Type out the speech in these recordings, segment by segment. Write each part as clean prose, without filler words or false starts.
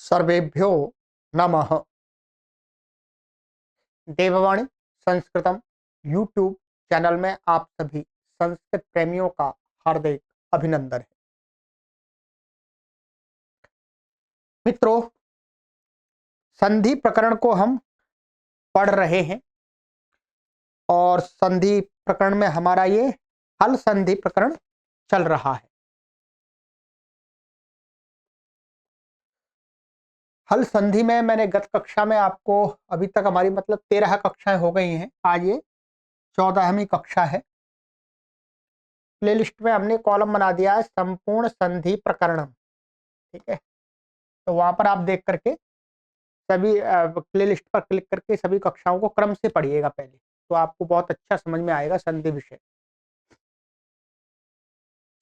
सर्वेभ्यो नमः। देववाणी संस्कृतम YouTube channel में आप सभी संस्कृत प्रेमियों का हार्दिक अभिनंदन है। मित्रों, संधि प्रकरण को हम पढ़ रहे हैं और संधि प्रकरण में हमारा ये हल संधि प्रकरण चल रहा है। हल संधि में मैंने गत कक्षा में आपको अभी तक हमारी 13 कक्षाएं हो गई हैं। आज ये 14वीं कक्षा है। प्लेलिस्ट में हमने कॉलम बना दिया है संपूर्ण संधि प्रकरण, ठीक है। तो वहां पर आप देख करके सभी प्लेलिस्ट पर क्लिक करके सभी कक्षाओं को क्रम से पढ़िएगा पहले, तो आपको बहुत अच्छा समझ में आएगा संधि विषय।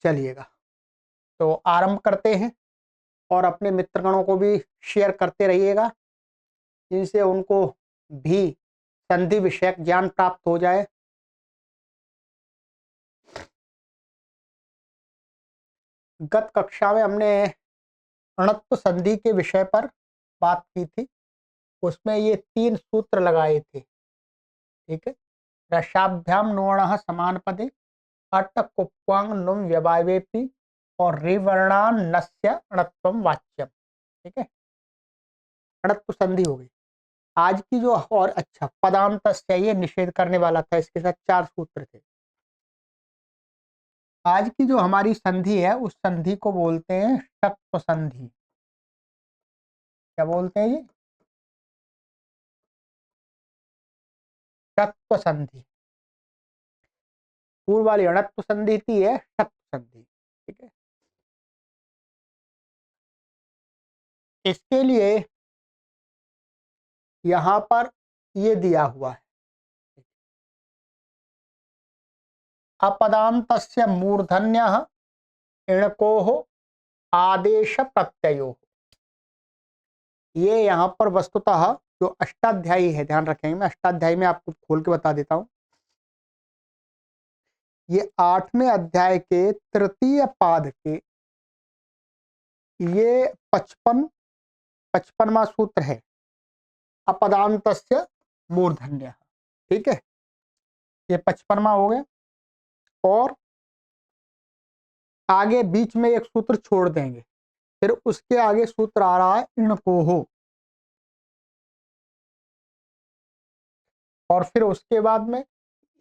चलिएगा तो आरंभ करते हैं और अपने मित्रगणों को भी शेयर करते रहिएगा, जिनसे उनको भी संधि विषयक ज्ञान प्राप्त हो जाए। गत कक्षा में हमने अणत्व संधि के विषय पर बात की थी। उसमें ये 3 सूत्र लगाए थे, ठीक है। रसाभ्याम नोणः समानपदे अट कुप्वांग नुम व्यवायवेपि और रिवर्णान नस्य अणत्वम वाच्यम, ठीक है। अणत्व संधि हो गई। आज की जो और अच्छा पदांत ये निषेध करने वाला था, इसके साथ 4 सूत्र थे। आज की जो हमारी संधि है उस संधि को बोलते हैं षत्व संधि। क्या बोलते हैं ये? षत्व संधि। पूर्व वाली अणत्व संधि थी, है षत्व संधि, ठीक है। इसके लिए यहां पर ये दिया हुआ है, अपदान्तस्य मूर्धन्यः इणकोः आदेश प्रत्ययो। ये यहाँ पर वस्तुतः जो अष्टाध्यायी है, ध्यान रखेंगे, मैं अष्टाध्यायी में आपको खोल के बता देता हूं। ये 8वें अध्याय के तृतीय पाद के ये 55वां सूत्र है, अपदान्तस्य मूर्धन्यः, ठीक है। ये 55वां हो गया और आगे बीच में एक सूत्र छोड़ देंगे, फिर उसके आगे सूत्र आ रहा है इणकोः, और फिर उसके बाद में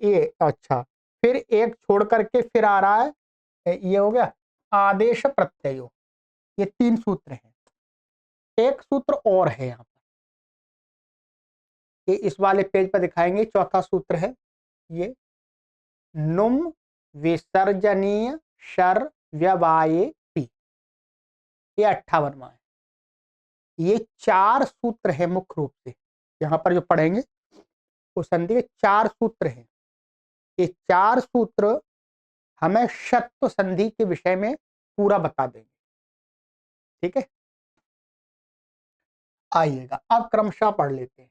ये अच्छा फिर एक छोड़ करके फिर आ रहा है, ये हो गया आदेश प्रत्ययो। ये 3 सूत्र हैं। एक सूत्र और है यहाँ पर, ये इस वाले पेज पर दिखाएंगे। चौथा सूत्र है ये नुम विसर्जनीय शर व्यवाये पी। ये 58वां है। ये 4 सूत्र है मुख्य रूप से यहाँ पर जो पढ़ेंगे उस संधि के 4 सूत्र हैं। ये 4 सूत्र हमें षत्व संधि के विषय में पूरा बता देंगे, ठीक है। आइएगा अब क्रमशः पढ़ लेते हैं।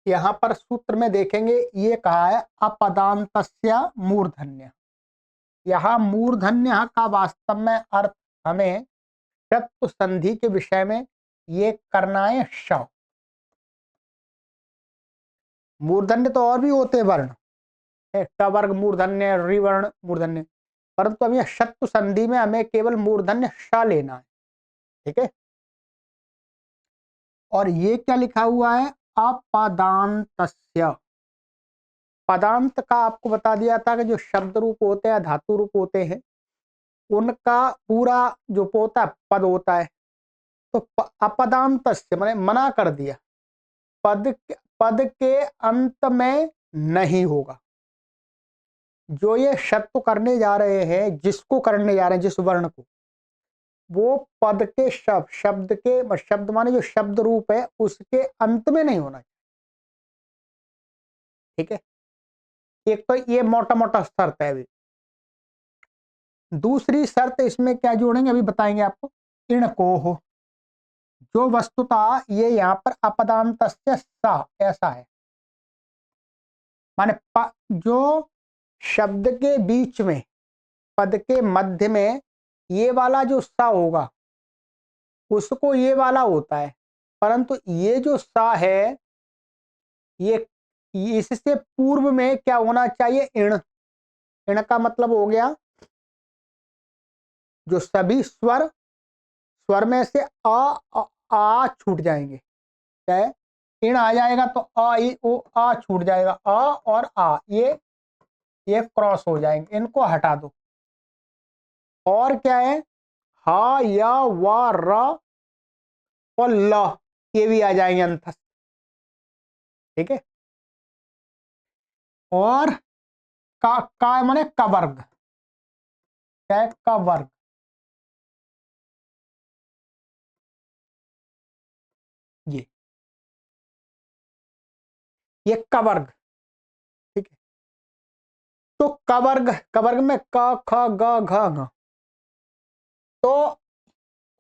यहाँ पर सूत्र में देखेंगे ये कहा है अपदान्तस्य मूर्धन्य। यहाँ मूर्धन्य का वास्तव में अर्थ हमें षत्व संधि के विषय में ये करना है। श मूर्धन्य तो और भी होते हैं वर्ण, ट वर्ग मूर्धन्य, रिवर्ण मूर्धन्य, परंतु अब यह षत्व संधि में हमें केवल मूर्धन्य श लेना है, ठीक है। और ये क्या लिखा हुआ है? अपदान्तस्य। पदांत का आपको बता दिया था कि जो शब्द रूप होते हैं, धातु रूप होते हैं, उनका पूरा जो होता है पद होता है। तो अपदान्तस्य माने मना कर दिया, पद के अंत में नहीं होगा। जो ये शब्द करने जा रहे हैं, जिसको करने जा रहे हैं, जिस वर्ण को, वो पद के शब्द के शब्द माने जो शब्द रूप है उसके अंत में नहीं होना चाहिए, ठीक है। एक तो ये मोटा मोटा शर्त है। अभी दूसरी शर्त इसमें क्या जोड़ेंगे अभी बताएंगे आपको। इणकोः, जो वस्तुतः ये यहाँ पर अपदान्तस्य सा ऐसा है, माने जो शब्द के बीच में पद के मध्य में ये वाला जो सा होगा उसको ये वाला होता है, परंतु ये जो सा है ये इससे पूर्व में क्या होना चाहिए, इण। इण का मतलब हो गया जो सभी स्वर स्वर में से आ छूट जाएंगे, क्या है, इण आ जाएगा तो अ ई ओ आ छूट जाएगा, अ और आ ये क्रॉस हो जाएंगे, इनको हटा दो। और क्या है, हा या वा र और ल, ये भी आ जाएंगे अंतस्थ। ठीक है। और का माने का वर्ग, क्या है, का वर्ग। ये का वर्ग। ठीक है। तो का वर्ग में क ख ग घ घ, तो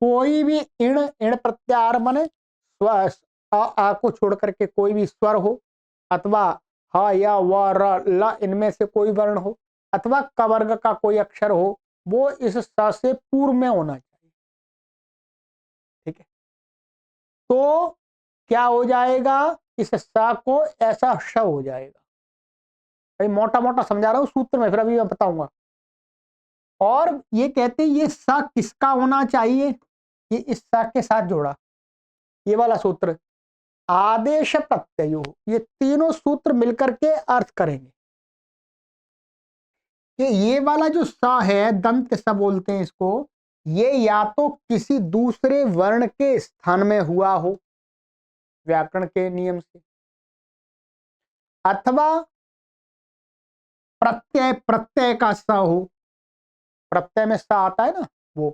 कोई भी इण इण प्रत्याहार माने स्वर आ को छोड़ करके कोई भी स्वर हो, अथवा ह या व र ल इनमें से कोई वर्ण हो, अथवा क वर्ग का कोई अक्षर हो, वो इस स से पूर्व में होना चाहिए। ठीक है। तो क्या हो जाएगा, इस स को ऐसा श हो जाएगा। अभी मोटा मोटा समझा रहा हूं सूत्र में, फिर अभी मैं बताऊंगा। और ये कहते हैं ये स किसका होना चाहिए, ये इस स के साथ जोड़ा, ये वाला सूत्र आदेश प्रत्ययो, ये तीनों सूत्र मिलकर के अर्थ करेंगे कि ये वाला जो सा है, दंत स बोलते हैं इसको, ये या तो किसी दूसरे वर्ण के स्थान में हुआ हो व्याकरण के नियम से, अथवा प्रत्यय प्रत्यय का स हो, प्रत्यय में स आता है ना, वो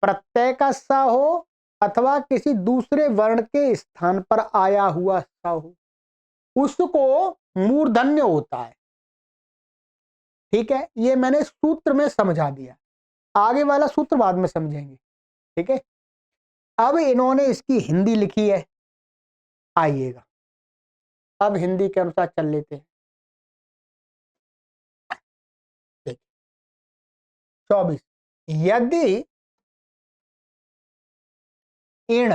प्रत्यय का स हो, अथवा किसी दूसरे वर्ण के स्थान पर आया हुआ स हो, उसको मूर्धन्य होता है। ठीक है, ये मैंने सूत्र में समझा दिया, आगे वाला सूत्र बाद में समझेंगे। ठीक है। अब इन्होंने इसकी हिंदी लिखी है, आइएगा अब हिंदी के अनुसार चल लेते हैं। 24, यदि इण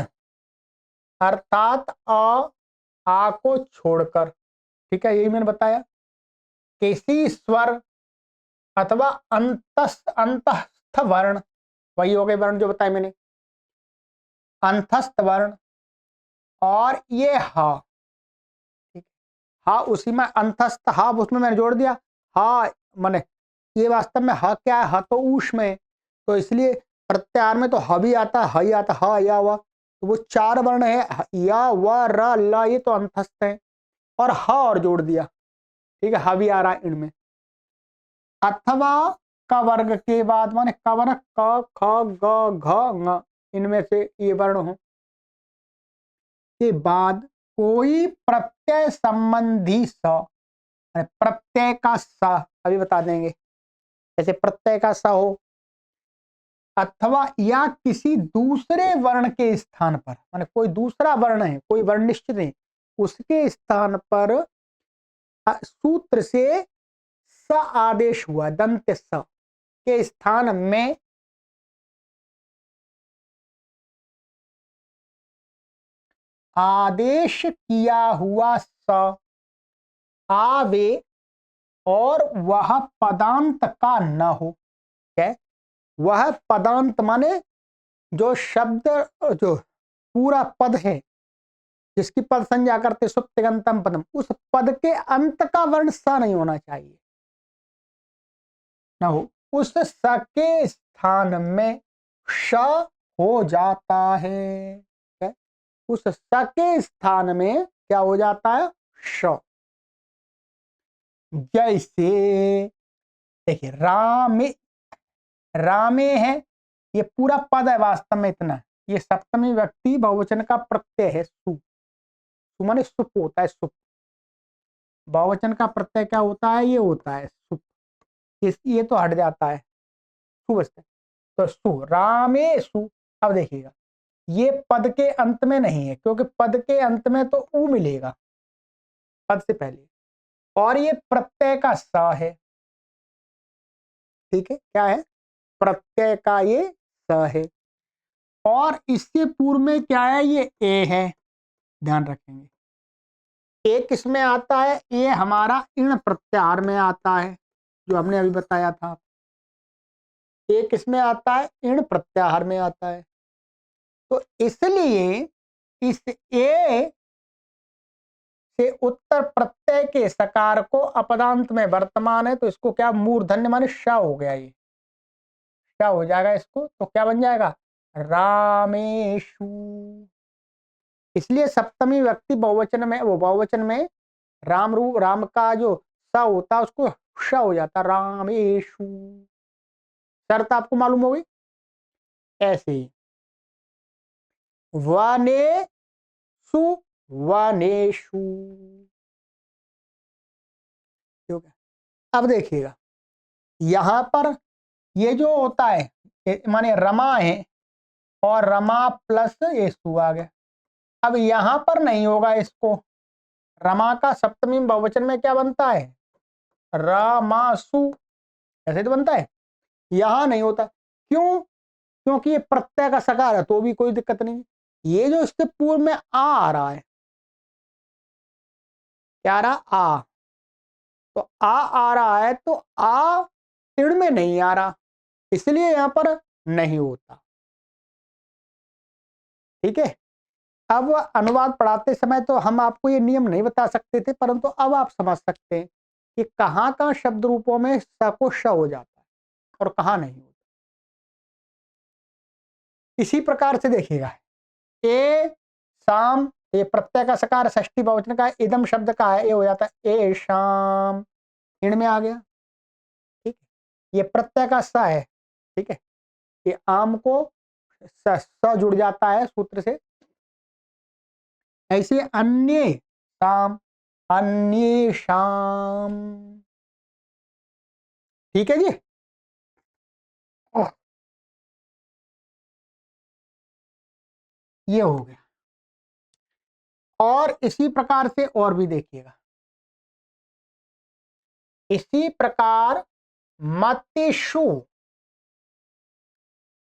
अर्थात आ को छोड़कर, ठीक है, यही मैंने बताया, किसी स्वर अथवा अंतस्थ वर्ण, वही हो गए वर्ण जो बताए मैंने, अंतस्थ वर्ण, और ये हा, ठीक, हा उसी में अंतस्थ हा, उसमें मैंने जोड़ दिया, हा माने ये वास्तव में ह क्या है, ह तो ऊष्म है, तो इसलिए प्रत्याहार में तो ह भी आता है, ह ही आता, ह या व, तो वो चार वर्ण है, या व र ल, ये तो अंतस्थ है, और ह और जोड़ दिया। ठीक है, ह भी आ रहा है इनमें। अथवा क वर्ग के बाद माने क वर्ग क ख ग घ ङ, इनमें से ये वर्ण हो के बाद कोई प्रत्यय संबंधी स, प्रत्यय का स अभी बता देंगे, जैसे प्रत्यय का स हो, अथवा या किसी दूसरे वर्ण के स्थान पर, माने कोई दूसरा वर्ण है, कोई वर्ण निश्चित है, उसके स्थान पर सूत्र से स आदेश हुआ, दंत स के स्थान में आदेश किया हुआ स आवे और वह पदांत का न हो। क्या, वह पदांत माने जो शब्द, जो पूरा पद है जिसकी पद संज्ञा करते सुप्तिगंतम पदम, उस पद के अंत का वर्ण स नहीं होना चाहिए, न हो, उस स के स्थान में श हो जाता है। क्या? उस स के स्थान में क्या हो जाता है, श। जैसे देखिए रामे, रामे है, ये पूरा पद है वास्तव में इतना, ये सप्तमी व्यक्ति बहुवचन का प्रत्यय है, सु, सु माने सुप होता है, सुप, बहुवचन का प्रत्यय क्या होता है, ये होता है सुप, ये तो हट जाता है, सु बचता है, तो सु रामे सु। अब देखिएगा ये पद के अंत में नहीं है, क्योंकि पद के अंत में तो ऊ मिलेगा पद से पहले, और ये प्रत्यय का स है। ठीक है, क्या है, प्रत्यय का ये स है। और इससे पूर्व में क्या है, ये ए है, ध्यान रखेंगे। ए किस में आता है, ये हमारा इण प्रत्याहार में आता है, जो हमने अभी बताया था। ए किस में आता है, इण प्रत्याहार में आता है। तो इसलिए इस ए से उत्तर प्रत्यय के सकार को अपदांत में वर्तमान है, तो इसको क्या मूर्धन्य माने श हो गया, ये क्या हो जाएगा इसको, तो क्या बन जाएगा, रामेशु। इसलिए सप्तमी व्यक्ति बहुवचन में, वो बहुवचन में राम रूप राम का जो स होता है उसको श हो जाता, रामेशु। शर्त आपको मालूम होगी। ऐसे ही वनेषु, वनेषु, ठीक है। अब देखिएगा यहां पर ये जो होता है, माने रमा है और रमा प्लस येसु आ गया। अब यहां पर नहीं होगा इसको, रमा का सप्तमी बहुवचन में क्या बनता है, रमासु, ऐसे तो बनता है। यहां नहीं होता, क्यों, क्योंकि ये प्रत्यय का सकार है, तो भी कोई दिक्कत नहीं। ये जो इसके पूर्व में आ रहा है, क्या आ रहा, आ, तो आ रहा है, तो आ तिड़ में नहीं आ रहा, इसलिए यहां पर नहीं होता। ठीक है। अब अनुवाद पढ़ाते समय तो हम आपको ये नियम नहीं बता सकते थे, परंतु अब आप समझ सकते हैं कि कहां कहां शब्द रूपों में स को श हो जाता है और कहां नहीं होता। इसी प्रकार से देखिएगा, ए शाम, ये प्रत्यय का सकार षष्ठी बहुवचन का है, इदम शब्द का है, ये हो जाता है ए शाम, इण में आ गया। ठीक है, ये प्रत्यय का स है। ठीक है, ये आम को स जुड़ जाता है सूत्र से। ऐसे अन्य शाम, अन्य शाम। ठीक है जी। ये हो गया। और इसी प्रकार से और भी देखिएगा, इसी प्रकार मतिषु,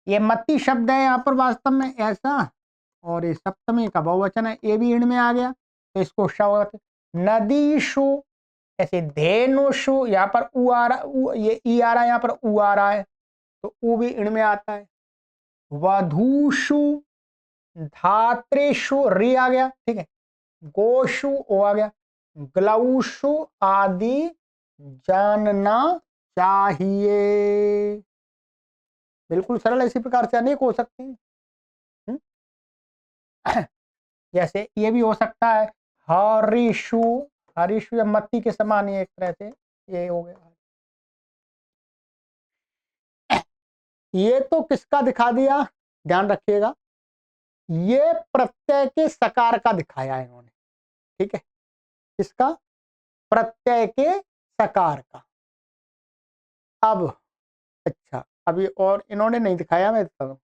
ये मति शब्द है यहाँ पर वास्तव में ऐसा, और ये सप्तमी का बहुवचन है, ये भी इण में आ गया, तो इसको शवत। नदीषु, ऐसे धेनुषु, यहाँ पर उ आ रहा, ये ई आ रहा है, यहाँ पर उ आ रहा है, तो उ भी इण में आता है। वधूषु, धात्रेषु, री आ गया। ठीक है, गोषु ओ आ गया, ग्लौषु आदि जानना चाहिए। बिल्कुल सरल, इसी प्रकार से अनेक हो सकते हैं। हम्म? जैसे ये भी हो सकता है हरीशु, हरीशु या मत्ती के समान ही एक तरह से ये हो गया। ये तो किसका दिखा दिया, ध्यान रखिएगा, ये प्रत्यय के सकार का दिखाया है इन्होंने। ठीक है, किसका, प्रत्यय के सकार का। अब अच्छा, अभी और इन्होंने नहीं दिखाया, मैं बता दूं।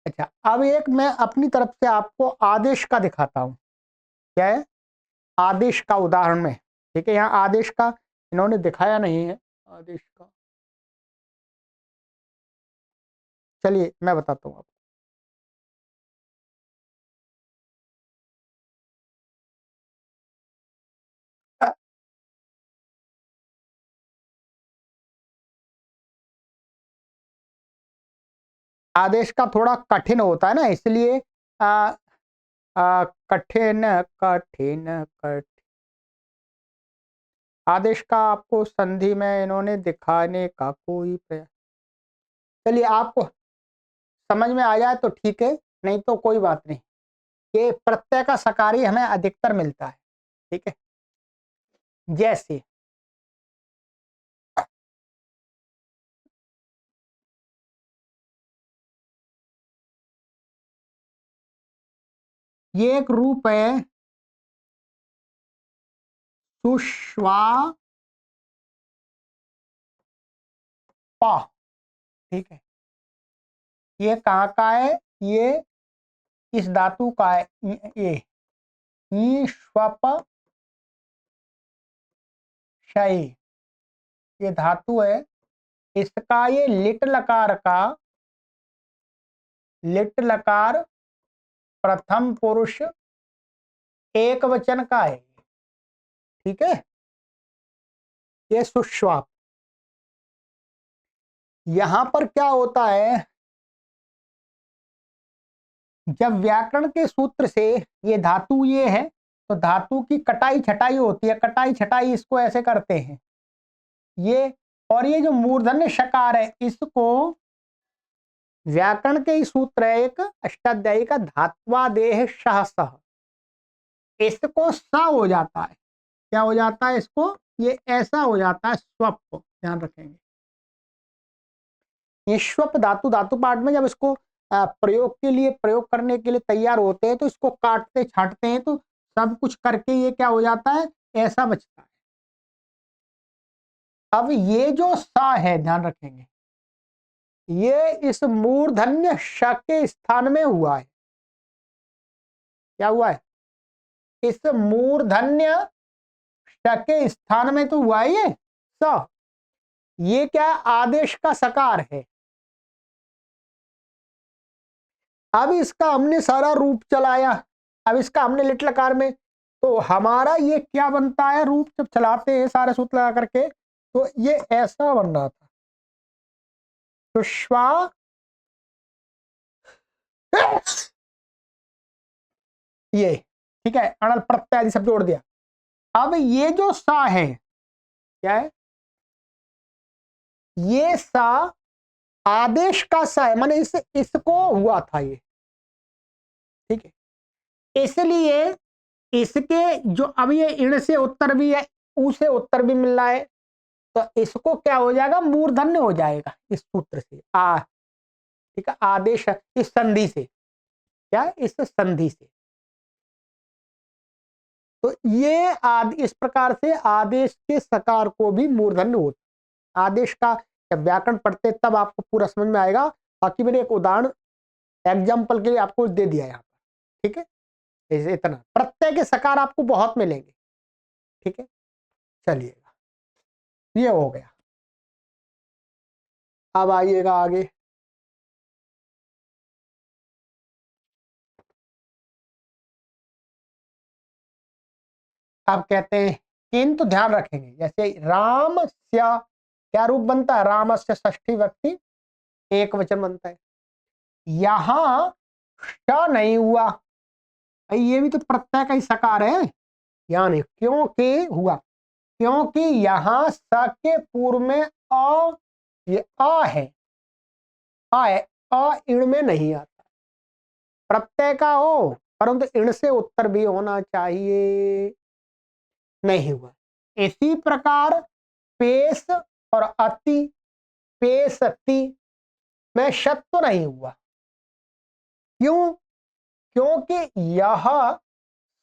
अच्छा, अब एक मैं अपनी तरफ से आपको आदेश का दिखाता हूं। क्या है, आदेश का उदाहरण में। ठीक है, यहाँ आदेश का इन्होंने दिखाया नहीं है, आदेश का, चलिए मैं बताता हूँ आपको। आदेश का थोड़ा कठिन होता है ना, इसलिए आ, कठिन कठिन कठिन आदेश का आपको संधि में इन्होंने दिखाने का कोई प्रयास, चलिए आपको समझ में आ जाए तो ठीक है, नहीं तो कोई बात नहीं। ये प्रत्यय का सकारी हमें अधिकतर मिलता है। ठीक है, जैसे ये एक रूप है सुश्वा, ठीक है, ये कहाँ का है, ये इस धातु का है, ये ईश्वप शय, ये धातु है, इसका ये लिट लकार का, लिट लकार प्रथम पुरुष एक वचन का है। ठीक है, ये सुश्वाप। यहां पर क्या होता है, जब व्याकरण के सूत्र से ये धातु ये है, तो धातु की कटाई छटाई होती है, कटाई छटाई इसको ऐसे करते हैं ये। और ये जो मूर्धन्य शकार है, इसको व्याकरण के ही सूत्र है एक अष्टाध्यायी का, धात्वादेह सहसः, इसको स हो जाता है। क्या हो जाता है इसको, ये ऐसा हो जाता है स्वप, ध्यान रखेंगे। ये स्वप धातु, धातु पाठ में जब इसको प्रयोग के लिए, प्रयोग करने के लिए तैयार होते हैं, तो इसको काटते छांटते हैं, तो सब कुछ करके ये क्या हो जाता है, ऐसा बचता है। अब ये जो सा है, ध्यान रखेंगे, ये इस मूर्धन्य श के स्थान में हुआ है। क्या हुआ है, इस मूर्धन्य श के स्थान में तो हुआ है ये स। ये क्या, आदेश का सकार है। अब इसका हमने सारा रूप चलाया, अब इसका हमने लिट लकार में, तो हमारा ये क्या बनता है रूप, जब चलाते हैं सारे सूत्र लगा करके, तो ये ऐसा बन रहा था, सुश्वा ये। ठीक है, अणल प्रत्यय आदि सब जोड़ दिया। अब ये जो सा है, क्या है, ये सा आदेश का सा है, माने इसको हुआ था ये। ठीक है, इसलिए इसके जो, अब ये इण से उत्तर भी है, ऊ से उत्तर भी मिल रहा है, तो इसको क्या हो जाएगा, मूर्धन्य हो जाएगा इस सूत्र से। ठीक है, आदेश इस संधि से, क्या, इस संधि से। तो ये इस प्रकार से आदेश के सकार को भी मूर्धन्य होता। आदेश का जब व्याकरण पढ़ते तब आपको पूरा समझ में आएगा। बाकी मैंने एक उदाहरण एग्जाम्पल के लिए आपको दे दिया यहाँ पर। ठीक है, इतना प्रत्यय के सकार आपको बहुत मिलेंगे। ठीक है, चलिएगा, ये हो गया। अब आइएगा आगे। अब कहते हैं किंतु, ध्यान रखेंगे, जैसे राम स्या, क्या रूप बनता है, राम से षष्ठी व्यक्ति एक वचन बनता है। यहां श नहीं हुआ, ये भी तो प्रत्यय का ही सकार है, यानी क्योंकि हुआ, क्योंकि यहां स के पूर्व में अ, ये अ है, अ है, अ इण में नहीं आता, प्रत्यय का हो परंतु इण से उत्तर भी होना चाहिए, नहीं हुआ। इसी प्रकार पेश और अति, पेश अति में शत्व नहीं हुआ। क्यों, क्योंकि यह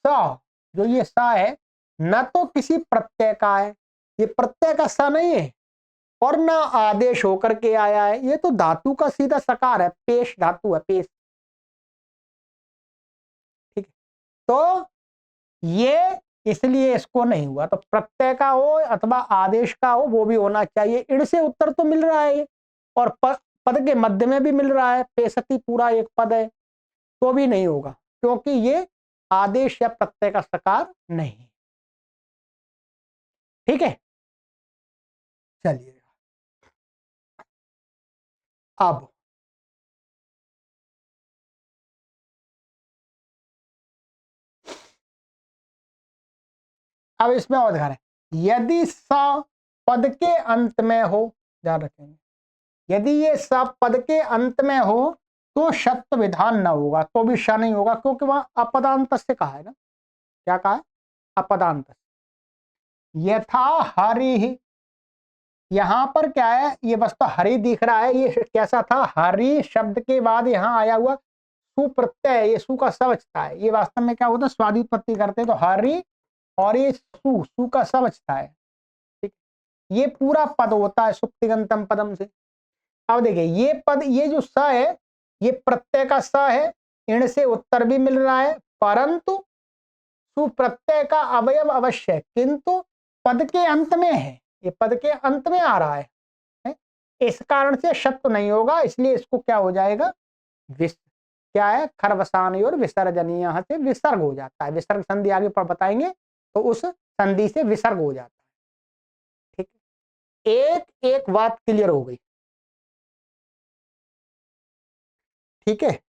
स, जो ये स है, न तो किसी प्रत्यय का है, ये प्रत्यय का स नहीं है, और न आदेश होकर के आया है, ये तो धातु का सीधा सकार है, पेश धातु है, पेश। ठीक है, तो ये इसलिए इसको नहीं हुआ। तो प्रत्यय का हो अथवा आदेश का हो, वो भी होना चाहिए। इण से उत्तर तो मिल रहा है, और पद के मध्य में भी मिल रहा है, पेशती पूरा एक पद है, तो भी नहीं होगा, क्योंकि ये आदेश या प्रत्यय का सकार नहीं। ठीक है, चलिए अब इसमें और ध्यान है, यदि स पद के अंत में हो, ध्यान रखेंगे, यदि ये स पद के अंत में हो तो शब्द विधान न होगा, तो भी श नहीं होगा, क्योंकि वहां अपदांत से कहा है ना। क्या कहा है, अपदांत। यथा हरि, यहां पर क्या है, ये बस तो हरि दिख रहा है, ये कैसा था, हरि शब्द के बाद यहां आया हुआ सुप्रत्यय, ये सु का स बचता है, ये वास्तव में क्या होता है, स्वादि उत्पत्ति करते हैं, तो हरि और ये सु का स बचता है। ठीक, ये पूरा पद होता है सुक्तिगंतम पदम से। अब देखिए ये पद, ये जो स है, ये प्रत्यय का स है, इण से उत्तर भी मिल रहा है, परंतु सुप्रत्यय का अवयव अवश्य है, किंतु पद के अंत में है, ये पद के अंत में आ रहा है? इस कारण से शब्द नहीं होगा, इसलिए इसको क्या हो जाएगा, क्या है, खरवसानी और विसर्जनीय से विसर्ग हो जाता है। विसर्ग संधि आगे पर बताएंगे, तो उस संधि से विसर्ग हो जाता है। ठीक है, एक एक बात क्लियर हो गई। ठीक है,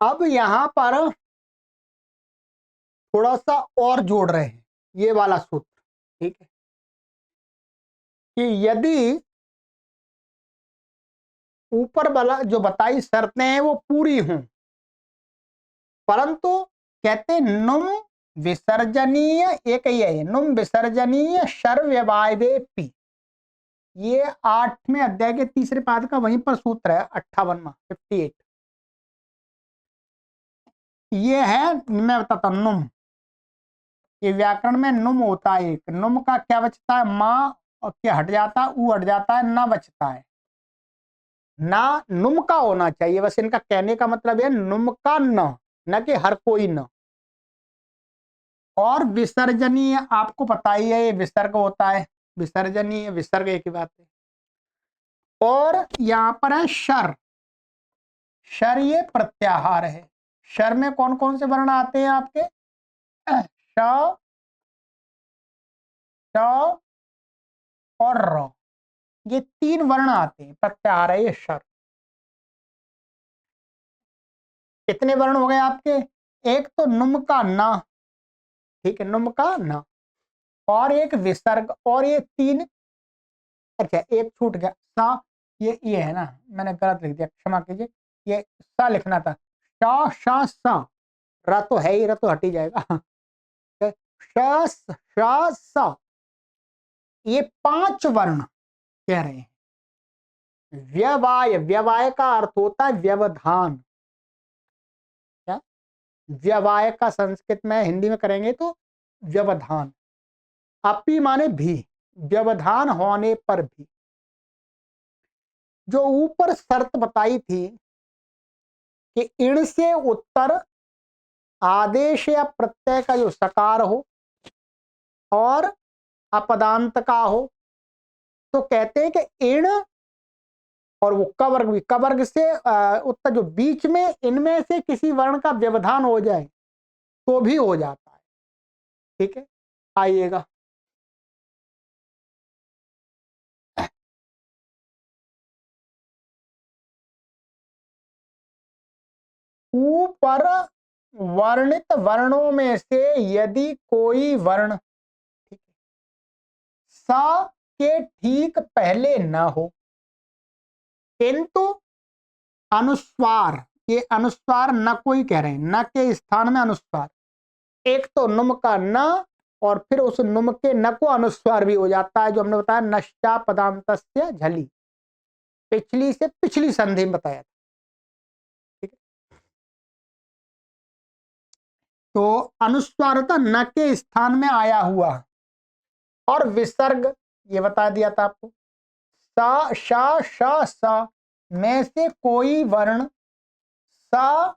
अब यहां पर थोड़ा सा और जोड़ रहे हैं ये वाला सूत्र। ठीक है, कि यदि ऊपर वाला जो बताई शर्तें हैं वो पूरी हों, परंतु कहते नुम विसर्जनीय, एक ही है नुम विसर्जनीय शर्व्यवायवे पी, ये 8वें अध्याय के तीसरे पाद का वहीं पर सूत्र है, 58वां 58। ये है, मैं बताता हूं, नुम, ये व्याकरण में नुम होता है, एक नुम का क्या बचता है, माँ और क्या हट जाता है, ऊ हट जाता है, ना बचता है, ना नुम का होना चाहिए। बस इनका कहने का मतलब है नुम का न कि हर कोई न। और विसर्जनीय आपको पता ही है, ये विसर्ग होता है, विसर्जनीय विसर्ग एक ही बात है। और यहां पर है शर, शर ये प्रत्याहार है। शर में कौन कौन से वर्ण आते हैं आपके, श, ट और र, ये 3 वर्ण आते हैं, प्रत्याहार है ये शर। कितने वर्ण हो गए आपके, एक तो नुम का ना, ठीक है, नुम का ना, और एक विसर्ग, और ये 3, अच्छा एक छूट गया सा, ये है ना, मैंने गलत लिख दिया, क्षमा कीजिए, ये सा लिखना था, श श स, र तो है ही, र तो हट ही जाएगा, श श स, ये 5 वर्ण कह रहे हैं। व्यवाय, व्यवाय का अर्थ होता है व्यवधान। क्या, व्यवाय का संस्कृत में हिंदी में करेंगे तो व्यवधान, अपी माने भी, व्यवधान होने पर भी। जो ऊपर शर्त बताई थी कि इण से उत्तर आदेश या प्रत्यय का जो सकार हो और अपदांत का हो, तो कहते हैं कि इण और वो कवर्ग भी, कवर्ग से उत्तर जो बीच में इनमें से किसी वर्ण का व्यवधान हो जाए तो भी हो जाता है। ठीक है, आइएगा, ऊपर वर्णित वर्णों में से यदि कोई वर्ण, ठीक है, सा के ठीक पहले न हो, किंतु अनुस्वार, ये अनुस्वार न कोई कह रहे हैं, न के स्थान में अनुस्वार, एक तो नुम का न, और फिर उस नुम के न को अनुस्वार भी हो जाता है, जो हमने बताया नश्चा पदांतस्य झली, पिछली से पिछली संधि में बताया था। ठीक है, तो अनुस्वारता न के स्थान में आया हुआ, और विसर्ग ये बता दिया था आपको, सा शा श स में से कोई वर्ण, सा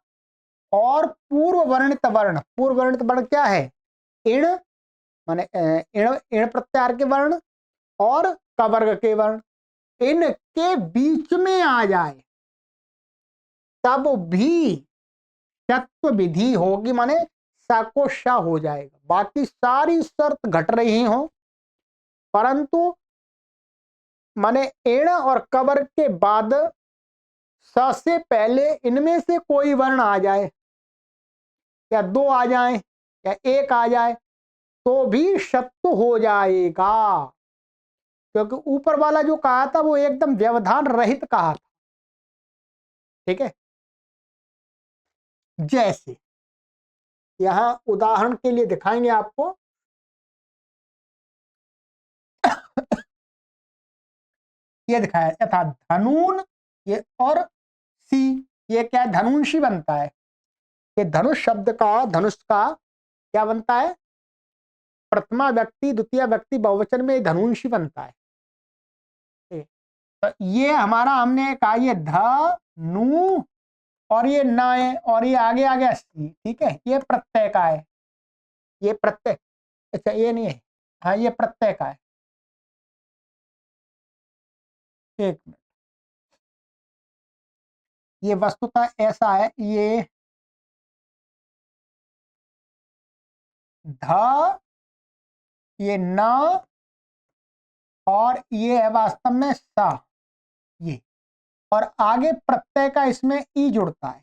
और पूर्व वर्णित वर्ण, पूर्व वर्णित वर्ण क्या है, इण माने इण, इण प्रत्याहार के वर्ण और कवर्ग के वर्ण, इनके बीच में आ जाए तब भी शत्व विधि होगी, माने सा को श हो जाएगा। बाकी सारी शर्त घट रही हो, परंतु माने इण और कवर्ग के बाद स से पहले इनमें से कोई वर्ण आ जाए, या 2 आ जाए या 1 आ जाए, तो भी शत्व हो जाएगा, क्योंकि ऊपर वाला जो कहा था वो एकदम व्यवधान रहित कहा था। ठीक है, जैसे यहां उदाहरण के लिए दिखाएंगे आपको, ये दिखाया यथा धनून, ये और सी, ये क्या है, धनुषी बनता है, ये धनुष शब्द का, धनुष का क्या बनता है, प्रथमा व्यक्ति द्वितीय व्यक्ति बहुवचन में धनुषी बनता है। तो ये हमारा हमने कहा ये ध नु और ये न है और ये आगे आ गया सी, ठीक है, ये प्रत्यय का है, ये प्रत्यय, अच्छा ये नहीं है, हाँ ये प्रत्यय का है। एक मिनट, ये वस्तुतः ऐसा है, ये ध, ये न और ये है वास्तव में सा, ये, और आगे प्रत्यय का इसमें ई जुड़ता है।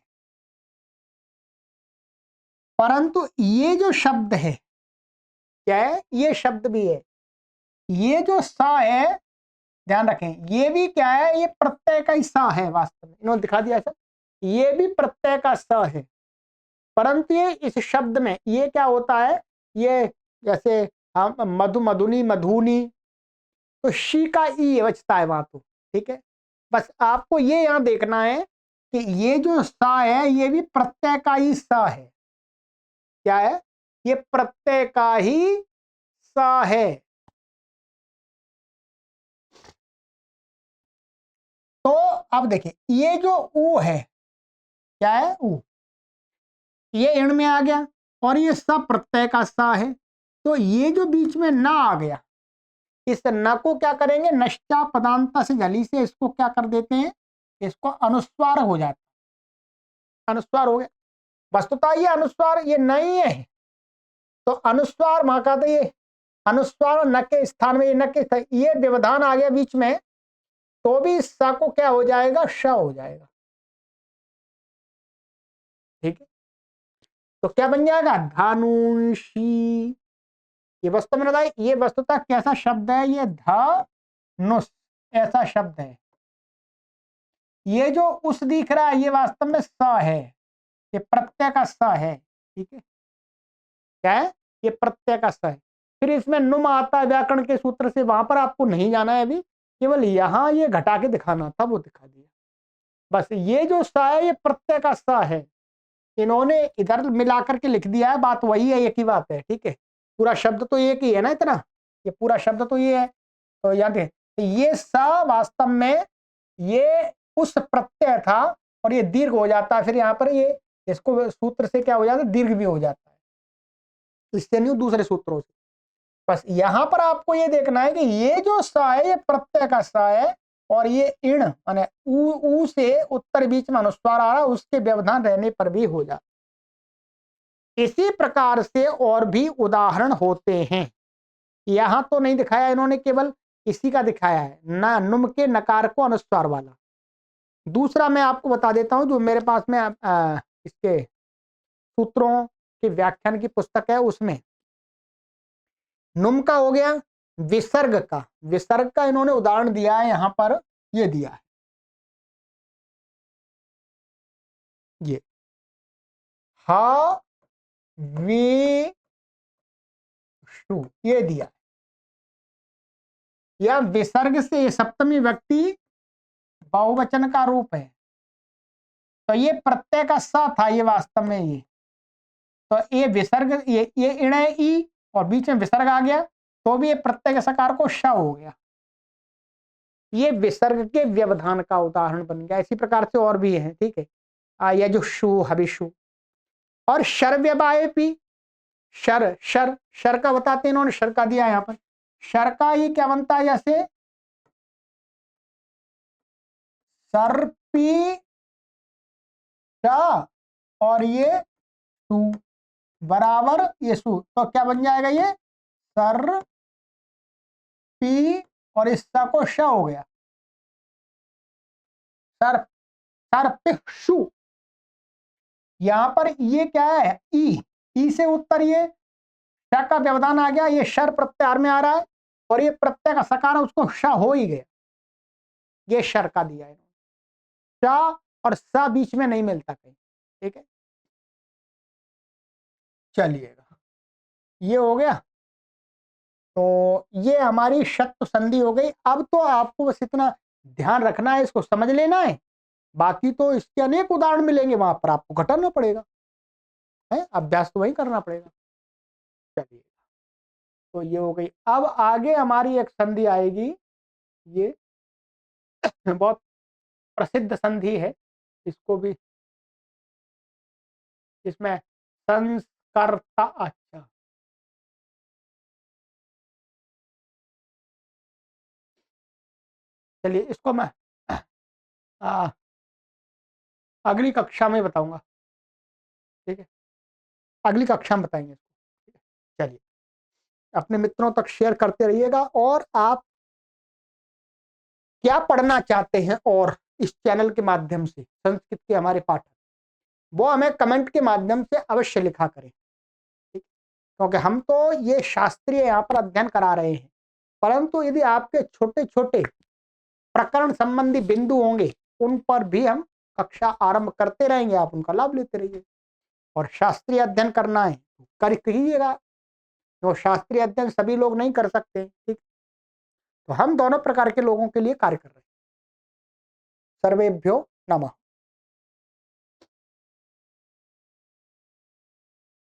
परंतु ये जो शब्द है क्या है, ये शब्द भी है, ये जो सा है, ध्यान रखें, ये भी क्या है, ये प्रत्यय का ही सा है, वास्तव में इन्होंने दिखा दिया ऐसा, ये भी प्रत्यय का सा है। परंतु ये इस शब्द में ये क्या होता है, ये जैसे हम मधु मधुनी मधुनी, तो शी का ई बचता है वहां, तो ठीक है। बस आपको ये यहां देखना है कि ये जो सा है ये भी प्रत्यय का ही सा है, क्या है, ये प्रत्यय का ही सा है। तो अब देखिए ये जो ऊ है, क्या है, ऊ, ये इण में आ गया और ये सब प्रत्यय का सा है, तो ये जो बीच में ना आ गया, इस न को क्या करेंगे, नष्टा पदांता से जली से इसको क्या कर देते हैं, इसको अनुस्वार हो जाता है, अनुस्वार हो गया। वस्तुतः ये अनुस्वार ये नहीं है, तो अनुस्वार वहां का, तो ये अनुस्वार और न के स्थान में ये न के स्थान, ये व्यवधान आ गया बीच में, तो भी इस स को क्या हो जाएगा, श हो जाएगा, ठीक है। तो क्या बन जाएगा, धनुषी। ये वास्तव में बताइए, ये वस्तुतः कैसा शब्द है, ये धनुष ऐसा शब्द है। ये जो उस दिख रहा है ये वास्तव में स है, ये प्रत्यय का स है, ठीक है, क्या है, ये प्रत्यय का स है। फिर इसमें नुम आता है व्याकरण के सूत्र से, वहां पर आपको नहीं जाना है अभी, केवल यहां ये घटा के दिखाना था, वो दिखा दिया। बस ये जो स है ये प्रत्यय का स है, इन्होंने इधर मिलाकर के लिख दिया है, बात वही है, एक ही बात है, ठीक है। पूरा शब्द तो एक ही है ना, इतना ये पूरा शब्द तो ये है, तो याद है, तो ये स वास्तव में ये उस प्रत्यय था और ये दीर्घ हो जाता है, फिर यहाँ पर ये इसको सूत्र से क्या हो जाता है, दीर्घ भी हो जाता है, इससे नहीं दूसरे सूत्रों से। बस यहां पर आपको ये देखना है कि ये जो स है ये प्रत्यय का स है, और ये इण माने ऊ से उत्तर बीच में अनुस्वार आ रहा, उसके व्यवधान रहने पर भी हो जाता। इसी प्रकार से और भी उदाहरण होते हैं, यहां तो नहीं दिखाया इन्होंने, केवल इसी का दिखाया है, ना नुम के नकार को अनुस्वार वाला। दूसरा मैं आपको बता देता हूं, जो मेरे पास में इसके सूत्रों के व्याख्यान की पुस्तक है, उसमें नुम का हो गया, विसर्ग का, विसर्ग का इन्होंने उदाहरण दिया है, यहां पर ये दिया है, ये हा वी शु, ये दिया है। या विसर्ग से सप्तमी व्यक्ति बहुवचन का रूप है, तो ये प्रत्यय का स था, ये वास्तव में ये, तो ये विसर्ग, ये इण है ई और बीच में विसर्ग आ गया, तो भी ये प्रत्यय के सकार को श हो गया, ये विसर्ग के व्यवधान का उदाहरण बन गया। इसी प्रकार से और भी है, ठीक है, यह जो शु हविषु और शर व्यवायपी, शर शर शर का बताते हैं इन्होंने, शर का दिया यहां पर, शर का ये क्या बनता है, जैसे सर्पी और ये सु बराबर ये सु, तो क्या बन जाएगा, ये सर पी और इस सा को श हो गया, सर सर्पिक्षु। यहां पर ये क्या है, ई से उत्तर ये श का व्यवधान आ गया, ये शर प्रत्यार में आ रहा है, और ये प्रत्यय का सकार है, उसको श हो ही गया, ये शर का दिया है, श और स बीच में नहीं मिलता कहीं, ठीक है। चलिएगा, ये हो गया, तो ये हमारी शत संधि हो गई। अब तो आपको बस इतना ध्यान रखना है, इसको समझ लेना है, बाकी तो इसके अनेक उदाहरण मिलेंगे, वहां पर आपको घटाना पड़ेगा, है अभ्यास तो वही करना पड़ेगा। चलिए, तो ये हो गई। अब आगे हमारी एक संधि आएगी, ये बहुत प्रसिद्ध संधि है, इसको भी, इसमें संस्कर्ता, अच्छा चलिए इसको मैं आ, अगली कक्षा में बताऊंगा। ठीक है, अगली कक्षा में बताएंगे इसको। चलिए, अपने मित्रों तक शेयर करते रहिएगा, और आप क्या पढ़ना चाहते हैं और इस चैनल के माध्यम से संस्कृत के हमारे पाठक, वो हमें कमेंट के माध्यम से अवश्य लिखा करें। ठीक, क्योंकि हम तो ये शास्त्रीय यहाँ पर अध्ययन करा रहे हैं, परंतु यदि आपके छोटे छोटे प्रकरण संबंधी बिंदु होंगे, उन पर भी हम कक्षा आरंभ करते रहेंगे, आप उनका लाभ लेते रहिए। और शास्त्रीय अध्ययन करना है तो कर कीजिएगा, तो शास्त्रीय अध्ययन सभी लोग नहीं कर सकते। ठीक, तो हम दोनों प्रकार के लोगों के लिए कार्य कर रहे हैं। सर्वेभ्यो नमः।